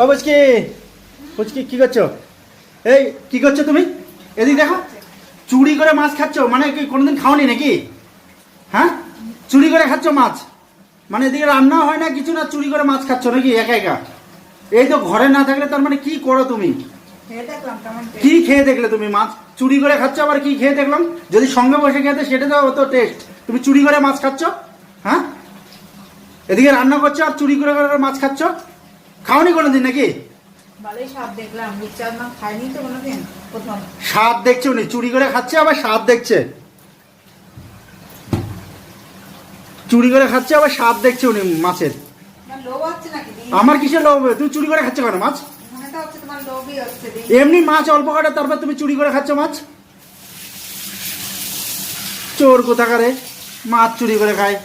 ও পুচকি, পুচকি কি করছো? এই কি করছো তুমি? এদিক দেখো, চুরি করে মাছ খাচ্ছ, মানে কি কোনোদিন খাওনি নাকি? হ্যাঁ, চুরি করে খাচ্ছ মাছ, মানে এদিকে রান্না হয় না কিছু না, চুরি করে মাছ খাচ্ছ নাকি একা একা? এই তো ঘরে না থাকলে তার মানে কি করো তুমি? কি খেয়ে দেখলে তুমি মাছ চুরি করে খাচ্ছ? আবার কি খেয়ে দেখলাম? যদি সঙ্গে বসে খেতে সেটা তো অত টেস্ট, তুমি চুরি করে মাছ খাচ্ছ। হ্যাঁ, এদিকে রান্না করছো আর চুরি করে করে মাছ খাচ্ছ, খাওনি কোনোদিন নাকি? স্বাদ দেখছে উনি, চুরি করে খাচ্ছে আবার স্বাদ দেখছে, চুরি করে খাচ্ছে আবার স্বাদ দেখছে উনি মাছের। আমার কিসের লোভ হবে? তুমি চুরি করে খাচ্ছ কেন মাছ? এমনি মাছ অল্প কাটে, তারপর তুমি চুরি করে খাচ্ছ মাছ। চোর কোথাকারে মাছ চুরি করে খায়।